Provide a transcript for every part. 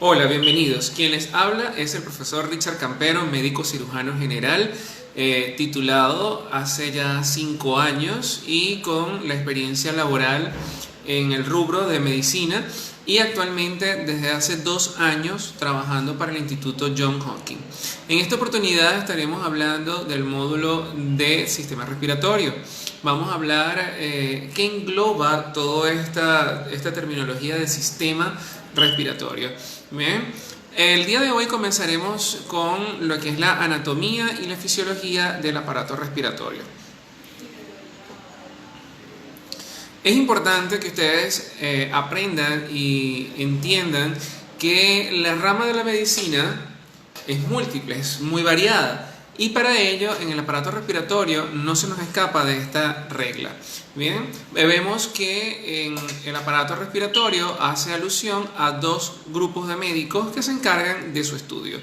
Hola, bienvenidos. Quien les habla es el profesor Richard Campero, médico cirujano general, titulado hace ya 5 años y con la experiencia laboral en el rubro de medicina y actualmente desde hace 2 años trabajando para el Instituto Johns Hopkins. En esta oportunidad estaremos hablando del módulo de sistema respiratorio. Vamos a hablar qué engloba toda esta terminología de sistema respiratorio. Bien, el día de hoy comenzaremos con lo que es la anatomía y la fisiología del aparato respiratorio. Es importante que ustedes aprendan y entiendan que la rama de la medicina es múltiple, es muy variada. Y para ello, en el aparato respiratorio no se nos escapa de esta regla. Bien, vemos que en el aparato respiratorio hace alusión a 2 grupos de médicos que se encargan de su estudio.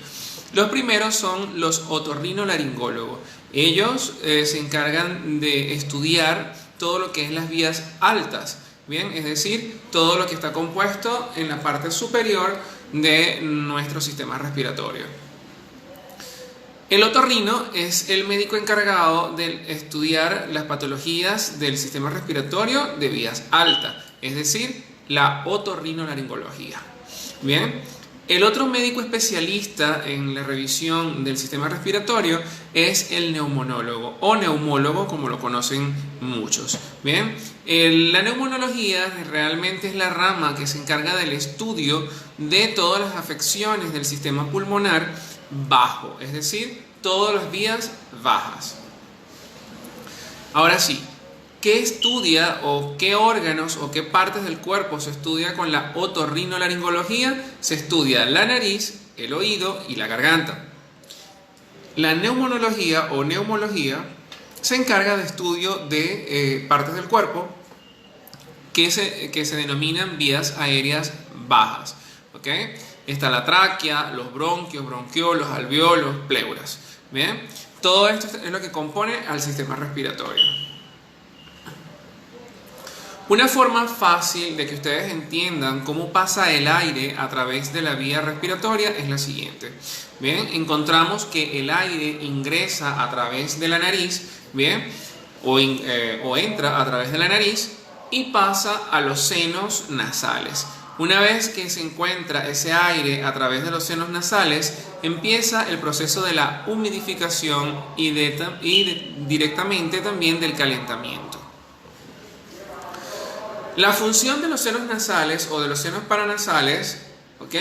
Los primeros son los otorrinolaringólogos. Ellos se encargan de estudiar todo lo que es las vías altas. Bien, es decir, todo lo que está compuesto en la parte superior de nuestro sistema respiratorio. El otorrino es el médico encargado de estudiar las patologías del sistema respiratorio de vías altas, es decir, la otorrinolaringología. Bien, el otro médico especialista en la revisión del sistema respiratorio es el neumonólogo o neumólogo, como lo conocen muchos. Bien, la neumonología realmente es la rama que se encarga del estudio de todas las afecciones del sistema pulmonar bajo, es decir, todas las vías bajas. Ahora sí, ¿qué estudia o qué órganos o qué partes del cuerpo se estudia con la otorrinolaringología? Se estudia la nariz, el oído y la garganta. La neumonología o neumología se encarga de estudio de partes del cuerpo que se denominan vías aéreas bajas. ¿Ok? Está la tráquea, los bronquios, bronquiolos, alveolos, pleuras. Bien, todo esto es lo que compone al sistema respiratorio. Una forma fácil de que ustedes entiendan cómo pasa el aire a través de la vía respiratoria es la siguiente. Bien, encontramos que el aire ingresa a través de la nariz, bien, o entra a través de la nariz y pasa a los senos nasales. Una vez que se encuentra ese aire a través de los senos nasales, empieza el proceso de la humidificación y directamente también del calentamiento. La función de los senos nasales o de los senos paranasales, ¿ok?,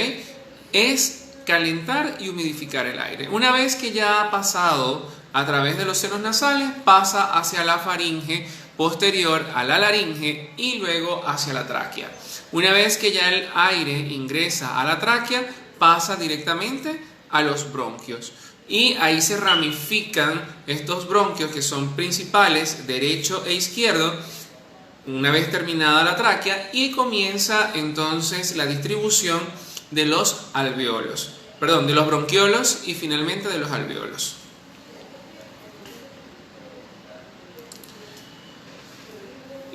es calentar y humidificar el aire. Una vez que ya ha pasado a través de los senos nasales, pasa hacia la faringe, posterior a la laringe y luego hacia la tráquea. Una vez que ya el aire ingresa a la tráquea, pasa directamente a los bronquios. Y ahí se ramifican estos bronquios que son principales, derecho e izquierdo, una vez terminada la tráquea, y comienza entonces la distribución de los alveolos, de los bronquiolos y finalmente de los alveolos.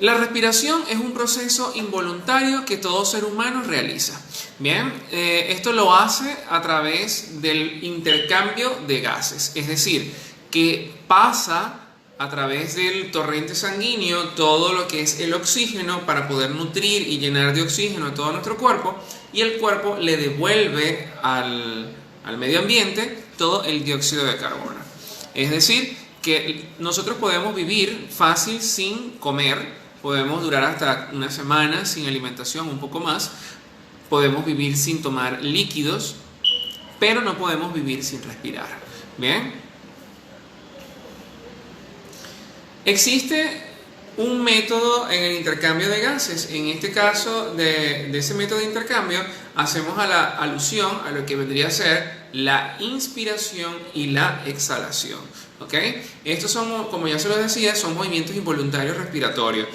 La respiración es un proceso involuntario que todo ser humano realiza. Bien, esto lo hace a través del intercambio de gases, es decir, que pasa a través del torrente sanguíneo todo lo que es el oxígeno para poder nutrir y llenar de oxígeno a todo nuestro cuerpo, y el cuerpo le devuelve al medio ambiente todo el dióxido de carbono. Es decir, que nosotros podemos vivir fácil sin comer. Podemos durar hasta una semana sin alimentación, un poco más. Podemos vivir sin tomar líquidos, pero no podemos vivir sin respirar. Bien. Existe un método en el intercambio de gases. En este caso, de ese método de intercambio, hacemos alusión a lo que vendría a ser la inspiración y la exhalación. ¿Ok? Estos son, como ya se los decía, son movimientos involuntarios respiratorios.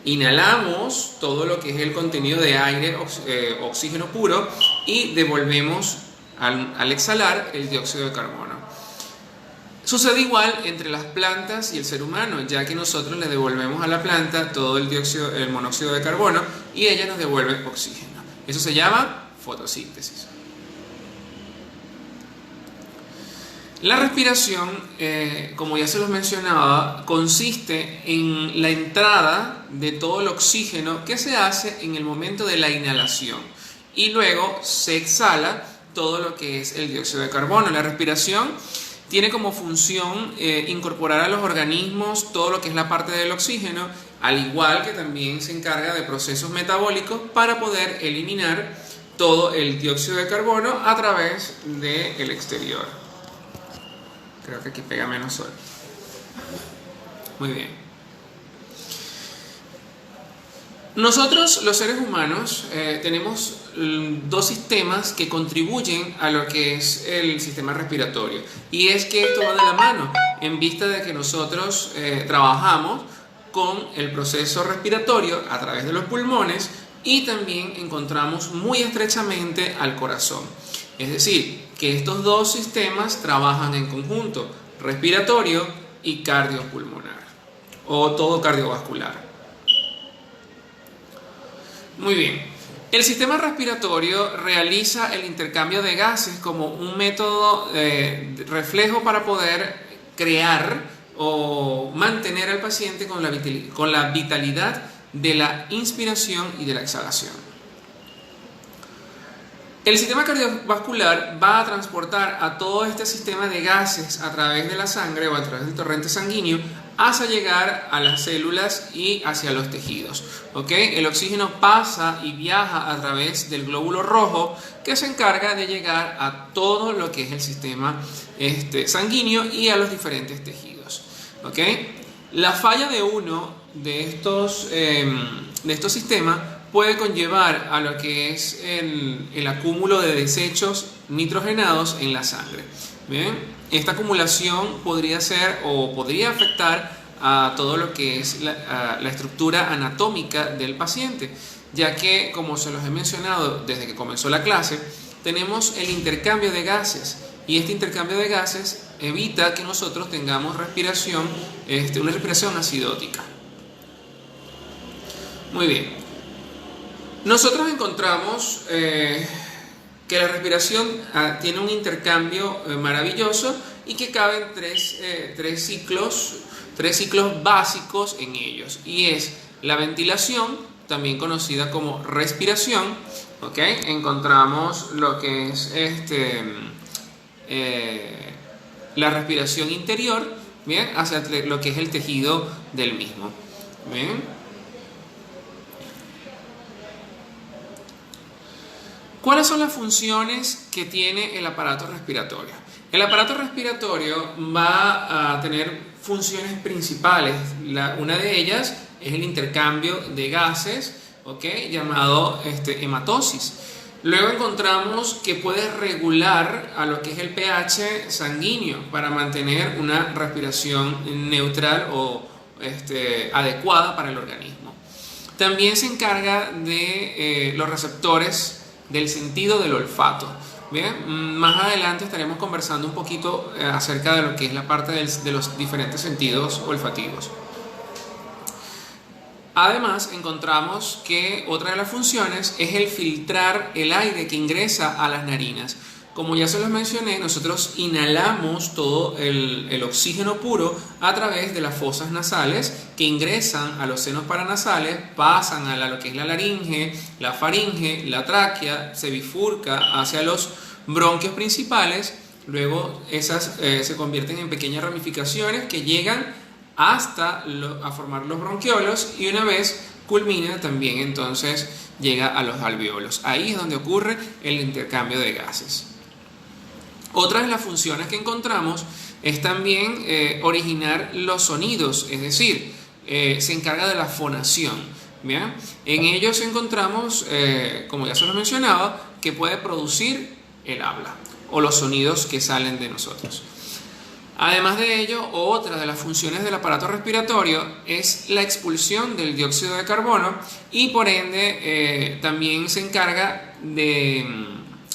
Inhalamos todo lo que es el contenido de aire, oxígeno puro, y devolvemos al exhalar el dióxido de carbono. Sucede igual entre las plantas y el ser humano, ya que nosotros le devolvemos a la planta todo el monóxido de carbono y ella nos devuelve oxígeno. Eso se llama fotosíntesis. La respiración, como ya se los mencionaba, consiste en la entrada de todo el oxígeno que se hace en el momento de la inhalación y luego se exhala todo lo que es el dióxido de carbono. La respiración tiene como función incorporar a los organismos todo lo que es la parte del oxígeno, al igual que también se encarga de procesos metabólicos para poder eliminar todo el dióxido de carbono a través del exterior. Creo que aquí pega menos sol. Muy bien. Nosotros, los seres humanos, tenemos dos sistemas que contribuyen a lo que es el sistema respiratorio. Y es que esto va de la mano, en vista de que nosotros trabajamos con el proceso respiratorio a través de los pulmones y también encontramos muy estrechamente al corazón. Es decir, que estos dos sistemas trabajan en conjunto, respiratorio y cardiopulmonar, o todo cardiovascular. Muy bien. El sistema respiratorio realiza el intercambio de gases como un método reflejo para poder crear o mantener al paciente con la vitalidad de la inspiración y de la exhalación. El sistema cardiovascular va a transportar a todo este sistema de gases a través de la sangre o a través del torrente sanguíneo hasta llegar a las células y hacia los tejidos. ¿Okay? El oxígeno pasa y viaja a través del glóbulo rojo que se encarga de llegar a todo lo que es el sistema sanguíneo y a los diferentes tejidos. ¿Okay? La falla de uno de estos sistemas puede conllevar a lo que es el acúmulo de desechos nitrogenados en la sangre. ¿Bien? Esta acumulación podría ser o podría afectar a todo lo que es la estructura anatómica del paciente, ya que, como se los he mencionado desde que comenzó la clase, tenemos el intercambio de gases y este intercambio de gases evita que nosotros tengamos respiración, una respiración acidótica. Muy bien. Nosotros encontramos que la respiración tiene un intercambio maravilloso y que caben tres ciclos básicos en ellos. Y es la ventilación, también conocida como respiración. ¿Okay? Encontramos lo que es la respiración interior, ¿bien? Hacia lo que es el tejido del mismo. ¿Bien? ¿Cuáles son las funciones que tiene el aparato respiratorio? El aparato respiratorio va a tener funciones principales. Una de ellas es el intercambio de gases, ¿okay? Llamado hematosis. Luego encontramos que puede regular a lo que es el pH sanguíneo para mantener una respiración neutral o adecuada para el organismo. También se encarga de los receptores del sentido del olfato. Bien, más adelante estaremos conversando un poquito acerca de lo que es la parte de los diferentes sentidos olfativos. Además, encontramos que otra de las funciones es el filtrar el aire que ingresa a las narinas. Como ya se los mencioné, nosotros inhalamos todo el oxígeno puro a través de las fosas nasales que ingresan a los senos paranasales, pasan a lo que es la laringe, la faringe, la tráquea, se bifurca hacia los bronquios principales, luego esas se convierten en pequeñas ramificaciones que llegan hasta a formar los bronquiolos y una vez culmina también entonces llega a los alvéolos. Ahí es donde ocurre el intercambio de gases. Otra de las funciones que encontramos es también originar los sonidos, es decir, se encarga de la fonación. ¿Bien? En ellos encontramos, como ya se lo mencionaba, que puede producir el habla o los sonidos que salen de nosotros. Además de ello, otra de las funciones del aparato respiratorio es la expulsión del dióxido de carbono y por ende también se encarga de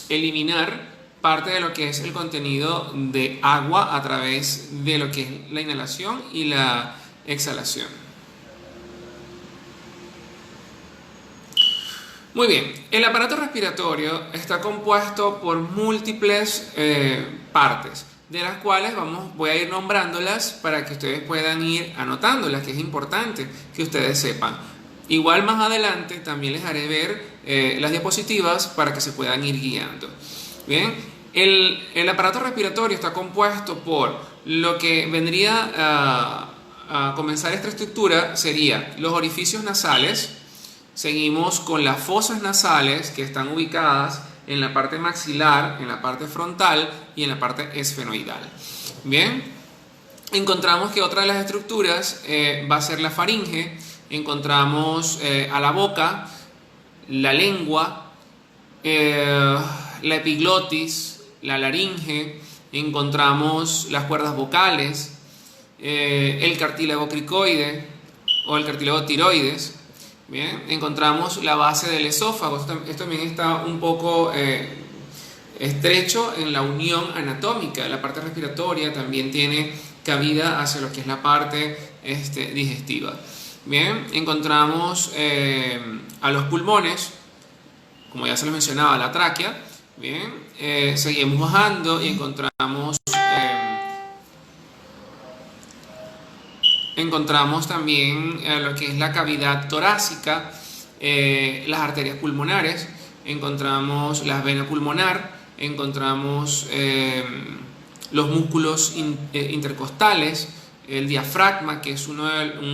eliminar parte de lo que es el contenido de agua a través de lo que es la inhalación y la exhalación. Muy bien, el aparato respiratorio está compuesto por múltiples partes. de las cuales voy a ir nombrándolas para que ustedes puedan ir anotándolas, que es importante que ustedes sepan. Igual más adelante también les haré ver las diapositivas para que se puedan ir guiando. Bien, el aparato respiratorio está compuesto por lo que vendría a comenzar esta estructura, sería los orificios nasales. Seguimos con las fosas nasales, que están ubicadas en la parte maxilar, en la parte frontal y en la parte esfenoidal. Bien, encontramos que otra de las estructuras va a ser la faringe. Encontramos a la boca, la lengua, la epiglotis, la laringe. Encontramos las cuerdas vocales, el cartílago cricoide o el cartílago tiroides. Bien, encontramos la base del esófago. Esto también está un poco estrecho en la unión anatómica. La parte respiratoria también tiene cabida hacia lo que es la parte digestiva. Bien, encontramos a los pulmones, como ya se les mencionaba, la tráquea. Bien, seguimos bajando y encontramos también lo que es la cavidad torácica, las arterias pulmonares, encontramos la vena pulmonar, encontramos los músculos intercostales, el diafragma, que es un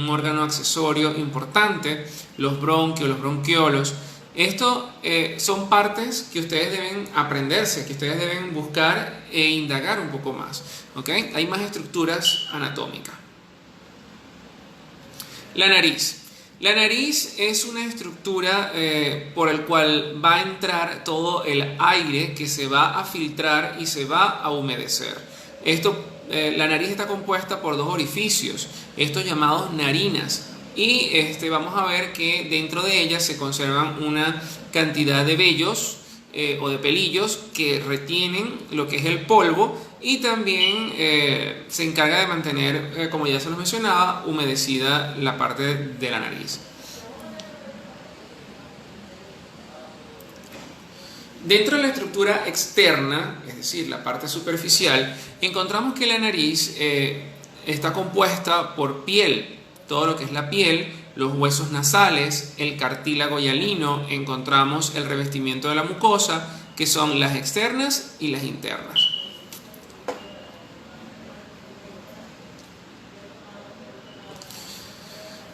órgano accesorio importante, los bronquios, los bronquiolos. Esto son partes que ustedes deben aprenderse, que ustedes deben buscar e indagar un poco más. ¿Okay? Hay más estructuras anatómicas. La nariz. La nariz es una estructura por el cual va a entrar todo el aire que se va a filtrar y se va a humedecer. La nariz está compuesta por dos orificios, estos llamados narinas. Y vamos a ver que dentro de ellas se conservan una cantidad de vellos o de pelillos que retienen lo que es el polvo y también se encarga de mantener, como ya se los mencionaba, humedecida la parte de la nariz. Dentro de la estructura externa, es decir, la parte superficial, encontramos que la nariz está compuesta por piel. Todo lo que es la piel, los huesos nasales, el cartílago hialino, encontramos el revestimiento de la mucosa, que son las externas y las internas.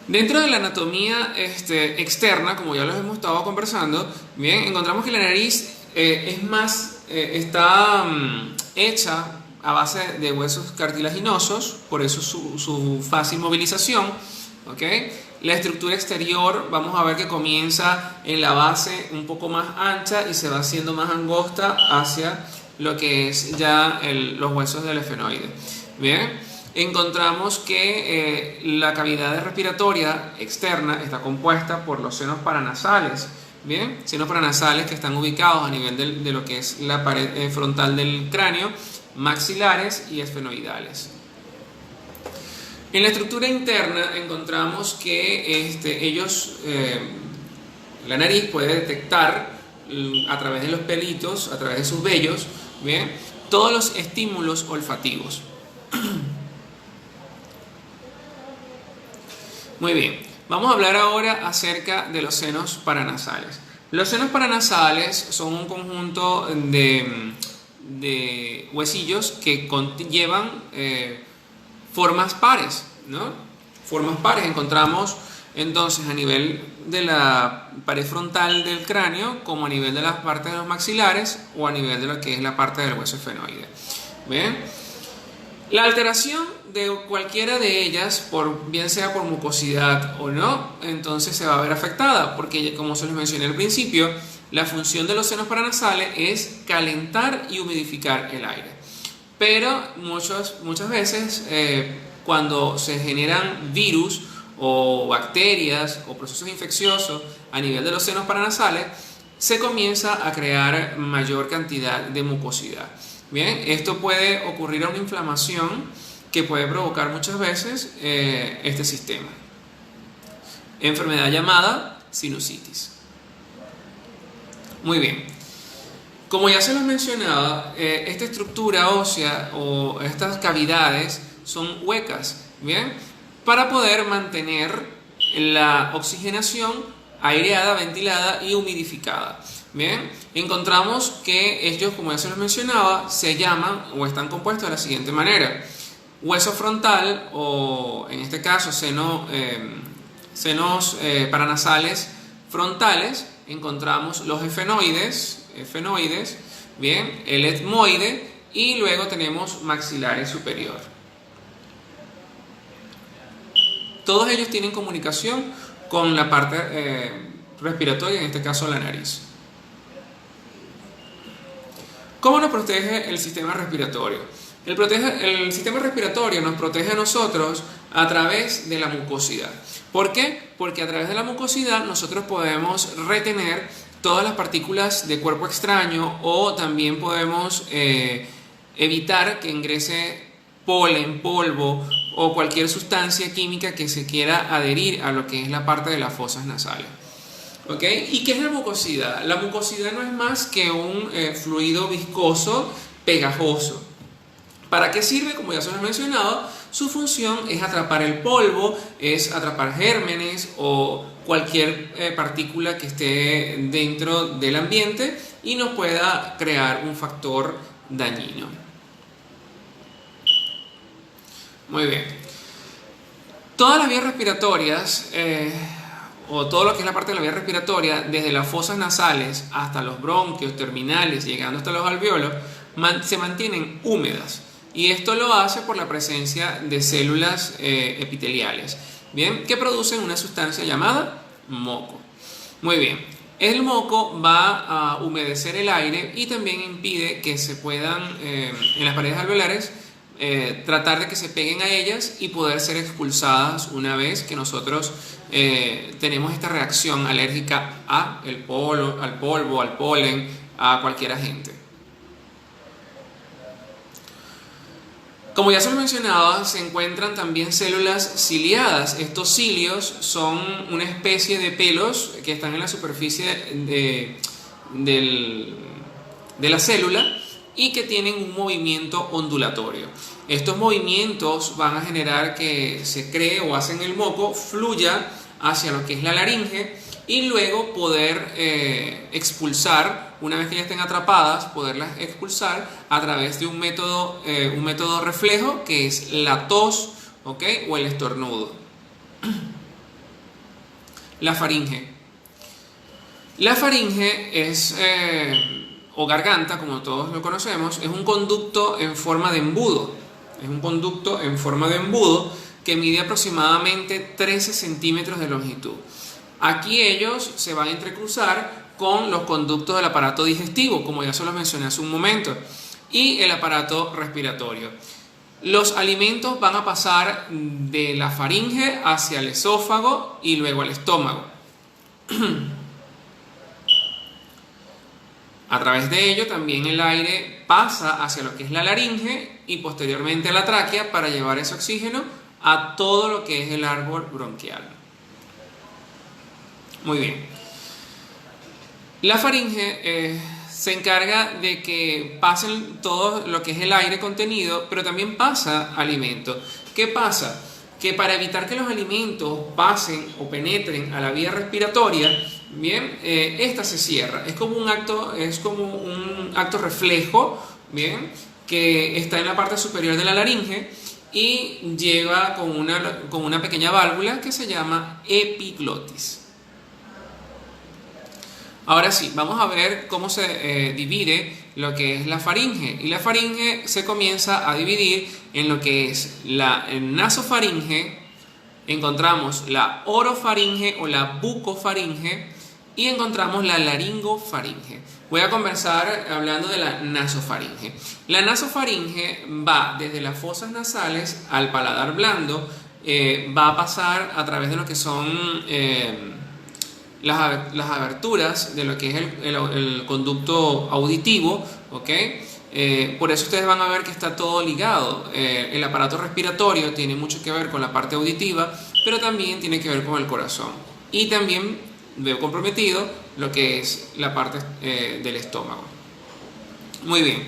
Dentro de la anatomía externa, como ya los hemos estado conversando, bien, encontramos que la nariz está hecha a base de huesos cartilaginosos, por eso su fácil movilización. ¿Okay? La estructura exterior, vamos a ver que comienza en la base un poco más ancha y se va haciendo más angosta hacia lo que es ya los huesos del esfenoide. Bien, encontramos que la cavidad respiratoria externa está compuesta por los senos paranasales. Bien, senos paranasales que están ubicados a nivel de lo que es la pared frontal del cráneo, maxilares y esfenoidales. En la estructura interna encontramos que la nariz puede detectar a través de los pelitos, a través de sus vellos, ¿bien?, todos los estímulos olfativos. Muy bien, vamos a hablar ahora acerca de los senos paranasales. Los senos paranasales son un conjunto de huesillos que llevan formas pares, ¿no? Formas pares encontramos entonces a nivel de la pared frontal del cráneo, como a nivel de las partes de los maxilares o a nivel de lo que es la parte del hueso esfenoide. ¿Bien? La alteración de cualquiera de ellas, bien sea por mucosidad o no, entonces se va a ver afectada, porque como se les mencioné al principio, la función de los senos paranasales es calentar y humidificar el aire. Pero muchas veces cuando se generan virus o bacterias o procesos infecciosos a nivel de los senos paranasales, se comienza a crear mayor cantidad de mucosidad. Bien, esto puede ocurrir a una inflamación que puede provocar muchas veces este sistema. Enfermedad llamada sinusitis. Muy bien. Como ya se los mencionaba, esta estructura ósea o estas cavidades son huecas, ¿bien? Para poder mantener la oxigenación aireada, ventilada y humidificada. Bien, encontramos que ellos, como ya se los mencionaba, se llaman o están compuestos de la siguiente manera: hueso frontal, o en este caso senos paranasales frontales. Encontramos los efenoides, bien, el etmoide, y luego tenemos maxilares superior. Todos ellos tienen comunicación con la parte respiratoria, en este caso la nariz. ¿Cómo nos protege el sistema respiratorio? El sistema respiratorio nos protege a nosotros a través de la mucosidad. ¿Por qué? Porque a través de la mucosidad nosotros podemos retener todas las partículas de cuerpo extraño, o también podemos evitar que ingrese polen, polvo o cualquier sustancia química que se quiera adherir a lo que es la parte de las fosas nasales. ¿Ok? ¿Y qué es la mucosidad? La mucosidad no es más que un fluido viscoso, pegajoso. ¿Para qué sirve? Como ya se lo he mencionado, su función es atrapar el polvo, es atrapar gérmenes o cualquier partícula que esté dentro del ambiente y nos pueda crear un factor dañino. Muy bien. Todas las vías respiratorias, o todo lo que es la parte de la vía respiratoria, desde las fosas nasales hasta los bronquios terminales, llegando hasta los alvéolos, se mantienen húmedas. Y esto lo hace por la presencia de células epiteliales, ¿bien?, que producen una sustancia llamada moco. Muy bien, el moco va a humedecer el aire y también impide que se puedan, en las paredes alveolares, tratar de que se peguen a ellas y poder ser expulsadas una vez que nosotros tenemos esta reacción alérgica al polvo, al polen, a cualquier agente. Como ya se lo mencionaba, se encuentran también células ciliadas. Estos cilios son una especie de pelos que están en la superficie de la célula y que tienen un movimiento ondulatorio. Estos movimientos van a generar que se cree o hacen el moco fluya hacia lo que es la laringe y luego poder expulsar, una vez que ya estén atrapadas, poderlas expulsar a través de un método reflejo, que es la tos, ¿ok?, o el estornudo. La faringe. La faringe es, o garganta, como todos lo conocemos, es un conducto en forma de embudo. Es un conducto en forma de embudo que mide aproximadamente 13 centímetros de longitud. Aquí ellos se van a entrecruzar con los conductos del aparato digestivo, como ya se los mencioné hace un momento, y el aparato respiratorio. Los alimentos van a pasar de la faringe hacia el esófago y luego al estómago. A través de ello también el aire pasa hacia lo que es la laringe y posteriormente a la tráquea para llevar ese oxígeno a todo lo que es el árbol bronquial. Muy bien. La faringe se encarga de que pasen todo lo que es el aire contenido, pero también pasa alimento. ¿Qué pasa? Que para evitar que los alimentos pasen o penetren a la vía respiratoria, bien, esta se cierra. Es como un acto reflejo, bien, que está en la parte superior de la laringe y lleva con una pequeña válvula que se llama epiglotis. Ahora sí, vamos a ver cómo se divide lo que es la faringe. Y la faringe se comienza a dividir en lo que es la nasofaringe, encontramos la orofaringe o la bucofaringe y encontramos la laringofaringe. Voy a comenzar hablando de la nasofaringe. La nasofaringe va desde las fosas nasales al paladar blando, va a pasar a través de lo que son las aberturas de lo que es el conducto auditivo, ¿ok? Por eso ustedes van a ver que está todo ligado. El aparato respiratorio tiene mucho que ver con la parte auditiva, pero también tiene que ver con el corazón. Y también veo comprometido lo que es la parte del estómago. Muy bien.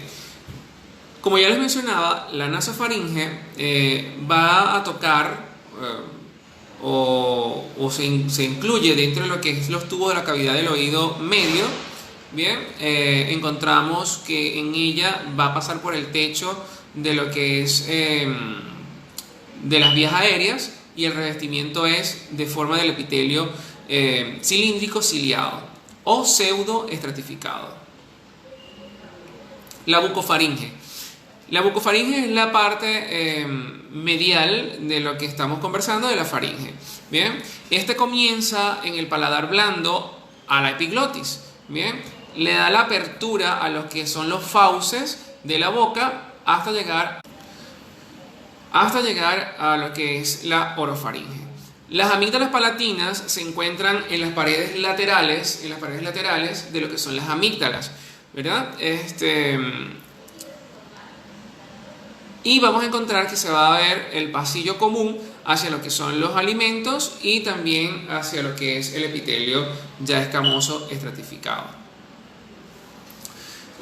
Como ya les mencionaba, la nasofaringe va a tocar se incluye dentro de lo que es los tubos de la cavidad del oído medio. Bien, encontramos que en ella va a pasar por el techo de lo que es de las vías aéreas, y el revestimiento es de forma del epitelio cilíndrico ciliado o pseudo estratificado. La bucofaringe. La bucofaringe es la parte medial de lo que estamos conversando de la faringe. Bien, este comienza en el paladar blando a la epiglotis. Bien, le da la apertura a lo que son los fauces de la boca hasta llegar a lo que es la orofaringe. Las amígdalas palatinas se encuentran en las paredes laterales, de lo que son las amígdalas, ¿verdad? Y vamos a encontrar que se va a ver el pasillo común hacia lo que son los alimentos y también hacia lo que es el epitelio ya escamoso estratificado.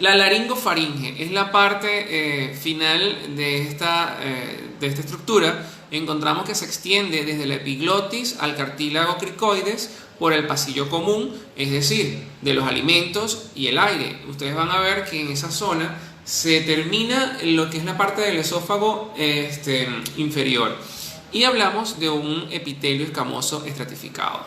La laringofaringe es la parte final de esta estructura. Encontramos que se extiende desde la epiglotis al cartílago cricoides por el pasillo común, es decir, de los alimentos y el aire. Ustedes van a ver que en esa zona se termina lo que es la parte del esófago inferior, y hablamos de un epitelio escamoso estratificado.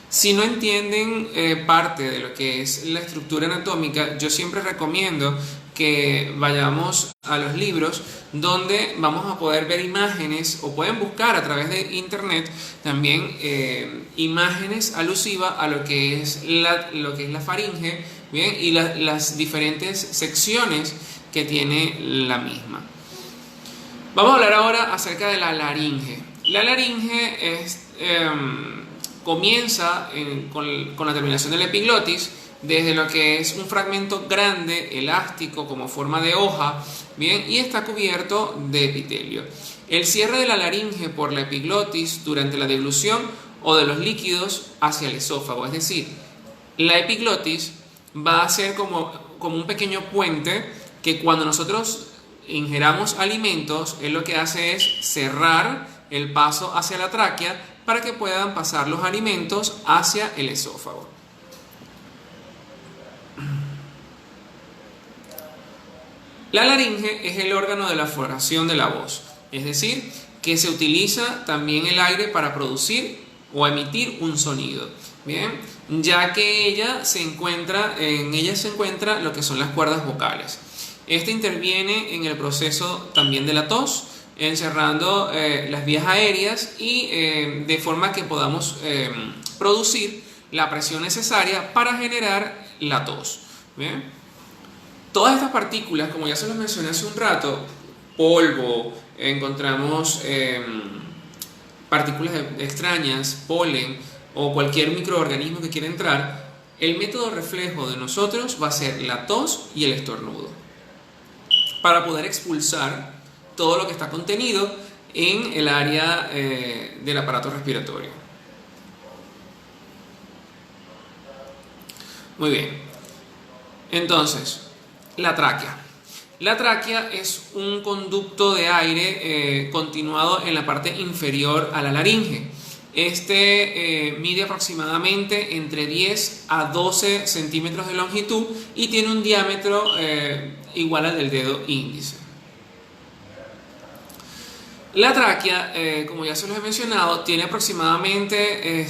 Si no entienden parte de lo que es la estructura anatómica, yo siempre recomiendo que vayamos a los libros donde vamos a poder ver imágenes, o pueden buscar a través de internet también imágenes alusivas a lo que es la faringe, bien, y las diferentes secciones que tiene la misma. Vamos a hablar ahora acerca de la laringe. La laringe comienza con la terminación de la epiglotis, desde lo que es un fragmento grande, elástico, como forma de hoja, bien, y está cubierto de epitelio. El cierre de la laringe por la epiglotis durante la deglución o de los líquidos hacia el esófago, es decir, la epiglotis va a ser como un pequeño puente que cuando nosotros ingeramos alimentos, él lo que hace es cerrar el paso hacia la tráquea para que puedan pasar los alimentos hacia el esófago. La laringe es el órgano de la floración de la voz, es decir, que se utiliza también el aire para producir o emitir un sonido, bien, ya que en ella se encuentra lo que son las cuerdas vocales. Este interviene en el proceso también de la tos, encerrando las vías aéreas y de forma que podamos producir la presión necesaria para generar la tos. ¿Bien? Todas estas partículas, como ya se los mencioné hace un rato, polvo, encontramos partículas extrañas, polen o cualquier microorganismo que quiera entrar, el método reflejo de nosotros va a ser la tos y el estornudo, para poder expulsar todo lo que está contenido en el área del aparato respiratorio. Muy bien. Entonces, la tráquea. La tráquea es un conducto de aire continuado en la parte inferior a la laringe. Mide aproximadamente entre 10 a 12 centímetros de longitud y tiene un diámetro igual al del dedo índice. La tráquea, como ya se los he mencionado, tiene aproximadamente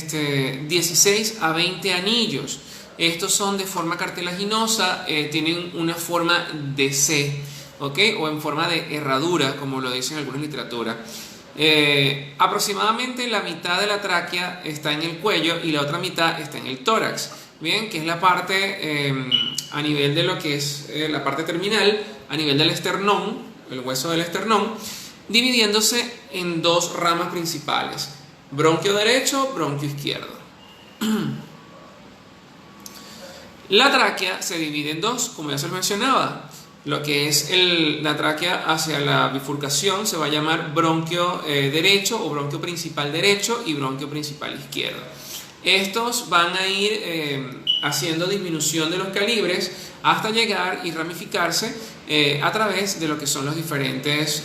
16 a 20 anillos. Estos son de forma cartilaginosa, tienen una forma de C, ¿ok? O en forma de herradura, como lo dicen algunas literaturas. Aproximadamente la mitad de la tráquea está en el cuello y la otra mitad está en el tórax, bien, que es la parte a nivel de lo que es la parte terminal, a nivel del esternón, el hueso del esternón, dividiéndose en dos ramas principales: bronquio derecho, bronquio izquierdo. La tráquea se divide en dos, como ya se les mencionaba. Lo que es la tráquea hacia la bifurcación se va a llamar bronquio derecho o bronquio principal derecho y bronquio principal izquierdo. Estos van a ir haciendo disminución de los calibres hasta llegar y ramificarse a través de lo que son las diferentes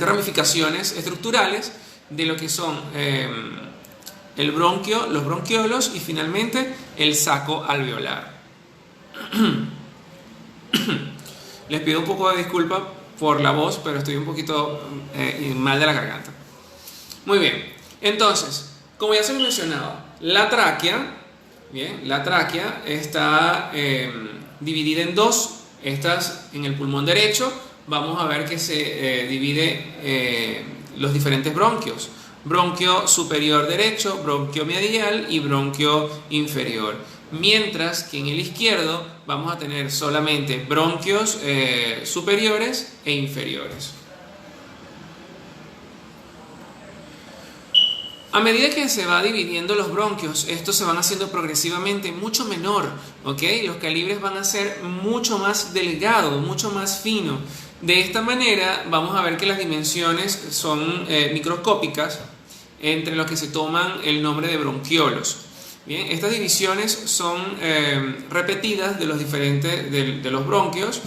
ramificaciones estructurales de lo que son el bronquio, los bronquiolos y finalmente el saco alveolar. Les pido un poco de disculpa por la voz, pero estoy un poquito mal de la garganta. Muy bien, entonces, como ya se lo mencionaba, la tráquea está dividida en dos. Estas en el pulmón derecho vamos a ver que se divide los diferentes bronquios. Bronquio superior derecho, bronquio medial y bronquio inferior. Mientras que en el izquierdo vamos a tener solamente bronquios superiores e inferiores. A medida que se va dividiendo los bronquios, estos se van haciendo progresivamente mucho menor, ¿ok? Los calibres van a ser mucho más delgados, mucho más finos. De esta manera vamos a ver que las dimensiones son microscópicas, entre los que se toman el nombre de bronquiolos. Bien, estas divisiones son repetidas de los diferentes de los bronquios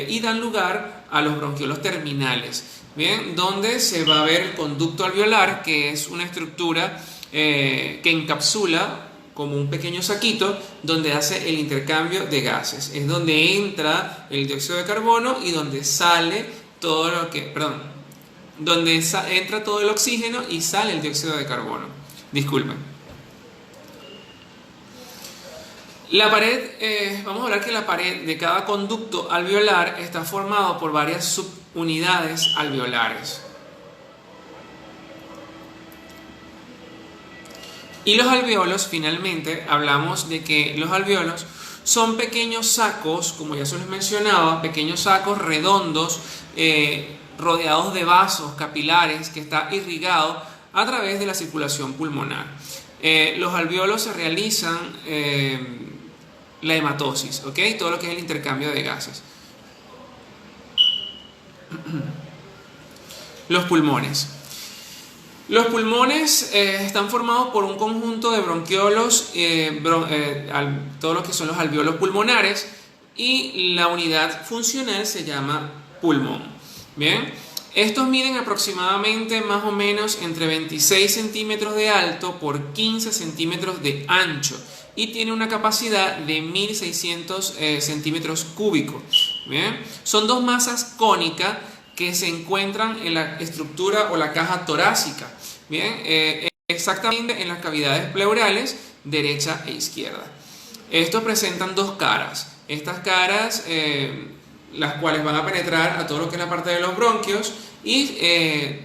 y dan lugar a los bronquiolos terminales. Bien, donde se va a ver el conducto alveolar, que es una estructura que encapsula como un pequeño saquito donde hace el intercambio de gases. Es donde entra el dióxido de carbono y donde sale todo lo que, donde entra todo el oxígeno y sale el dióxido de carbono. Disculpen. La pared, vamos a hablar que la pared de cada conducto alveolar está formado por varias subunidades alveolares. Y los alveolos, finalmente, hablamos de que los alveolos son pequeños sacos, como ya se les mencionaba, pequeños sacos redondos, rodeados de vasos capilares que está irrigado a través de la circulación pulmonar. Los alveolos se realizan la hematosis, ¿ok? Todo lo que es el intercambio de gases. Los pulmones. Los pulmones están formados por un conjunto de bronquiolos, todo lo que son los alveolos pulmonares, y la unidad funcional se llama pulmón. Bien, estos miden aproximadamente más o menos entre 26 centímetros de alto por 15 centímetros de ancho y tiene una capacidad de 1600 centímetros cúbicos. Bien, son dos masas cónicas que se encuentran en la estructura o la caja torácica. Bien, exactamente en las cavidades pleurales derecha e izquierda. Estos presentan dos caras. Estas caras, las cuales van a penetrar a todo lo que es la parte de los bronquios y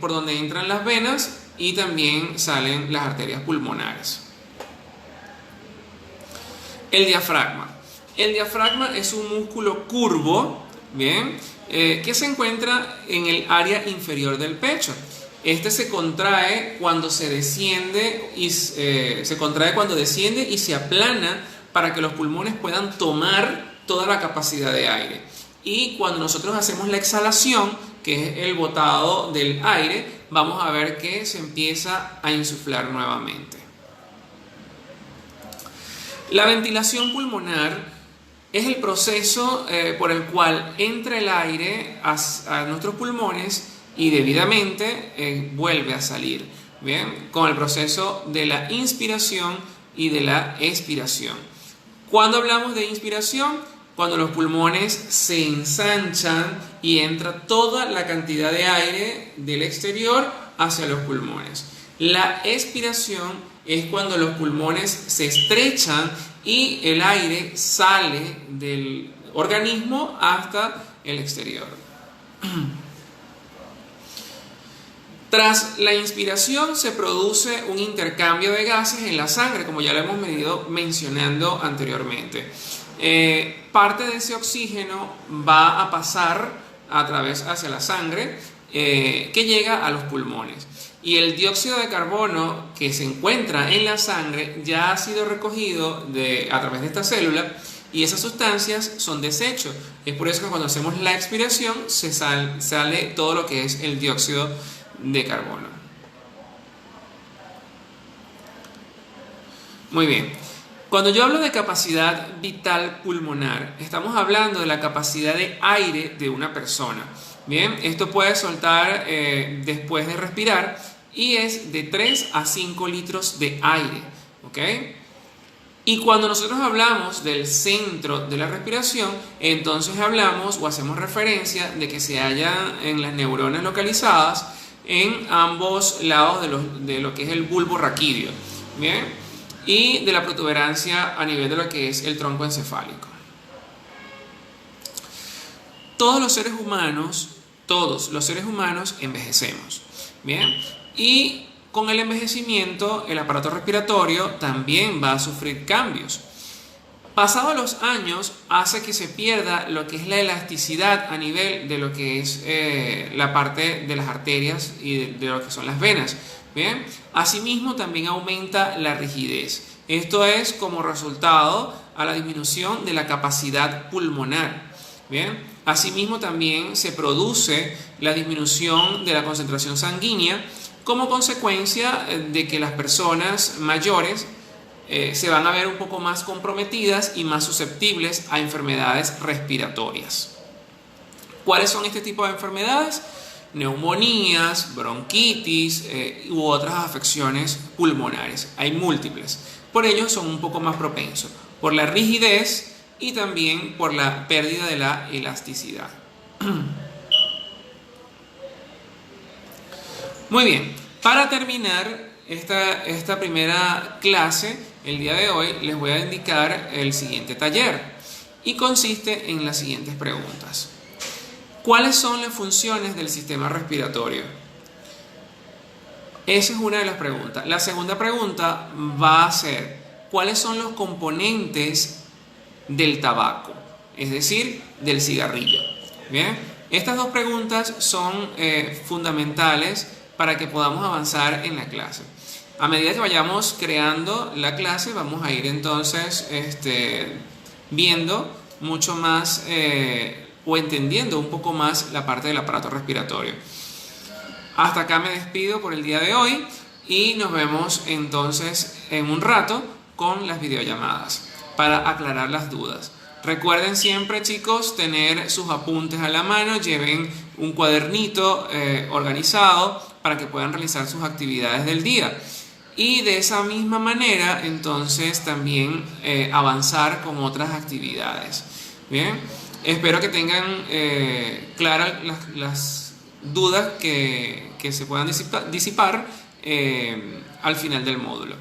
por donde entran las venas y también salen las arterias pulmonares. El diafragma. El diafragma es un músculo curvo, bien, que se encuentra en el área inferior del pecho. Este se contrae cuando se desciende y se aplana para que los pulmones puedan tomar toda la capacidad de aire. Y cuando nosotros hacemos la exhalación, que es el botado del aire, vamos a ver que se empieza a insuflar nuevamente. La ventilación pulmonar es el proceso por el cual entra el aire a nuestros pulmones y debidamente vuelve a salir. Bien, con el proceso de la inspiración y de la expiración. Cuando hablamos de inspiración, cuando los pulmones se ensanchan y entra toda la cantidad de aire del exterior hacia los pulmones. La expiración es cuando los pulmones se estrechan y el aire sale del organismo hasta el exterior. Tras la inspiración se produce un intercambio de gases en la sangre, como ya lo hemos venido mencionando anteriormente. Parte de ese oxígeno va a pasar a través hacia la sangre que llega a los pulmones. Y el dióxido de carbono que se encuentra en la sangre ya ha sido recogido a través de esta célula y esas sustancias son desechos. Es por eso que cuando hacemos la expiración sale todo lo que es el dióxido de carbono. Muy bien. Cuando yo hablo de capacidad vital pulmonar, estamos hablando de la capacidad de aire de una persona. Bien, esto puede soltar después de respirar y es de 3 a 5 litros de aire. ¿Ok? Y cuando nosotros hablamos del centro de la respiración, entonces hablamos o hacemos referencia de que se hallan en las neuronas localizadas en ambos lados de lo que es el bulbo raquídeo. Bien, y de la protuberancia a nivel de lo que es el tronco encefálico. Todos los seres humanos envejecemos. Bien, y con el envejecimiento el aparato respiratorio también va a sufrir cambios. Pasados los años hace que se pierda lo que es la elasticidad a nivel de lo que es la parte de las arterias y de lo que son las venas. Bien, asimismo también aumenta la rigidez. Esto es como resultado a la disminución de la capacidad pulmonar. Bien, asimismo también se produce la disminución de la concentración sanguínea como consecuencia de que las personas mayores se van a ver un poco más comprometidas y más susceptibles a enfermedades respiratorias. ¿Cuáles son este tipo de enfermedades? Neumonías, bronquitis u otras afecciones pulmonares. Hay múltiples. Por ello son un poco más propensos, por la rigidez y también por la pérdida de la elasticidad. Muy bien, para terminar esta primera clase, el día de hoy les voy a indicar el siguiente taller y consiste en las siguientes preguntas. ¿Cuáles son las funciones del sistema respiratorio? Esa es una de las preguntas. La segunda pregunta va a ser, ¿cuáles son los componentes del tabaco? Es decir, del cigarrillo. Bien, estas dos preguntas son fundamentales para que podamos avanzar en la clase. A medida que vayamos creando la clase, vamos a ir entonces viendo mucho más o entendiendo un poco más la parte del aparato respiratorio. Hasta acá me despido por el día de hoy y nos vemos entonces en un rato con las videollamadas para aclarar las dudas. Recuerden siempre, chicos, tener sus apuntes a la mano, lleven un cuadernito organizado para que puedan realizar sus actividades del día. Y de esa misma manera, entonces, también avanzar con otras actividades. Bien, espero que tengan claras las dudas que se puedan disipar al final del módulo.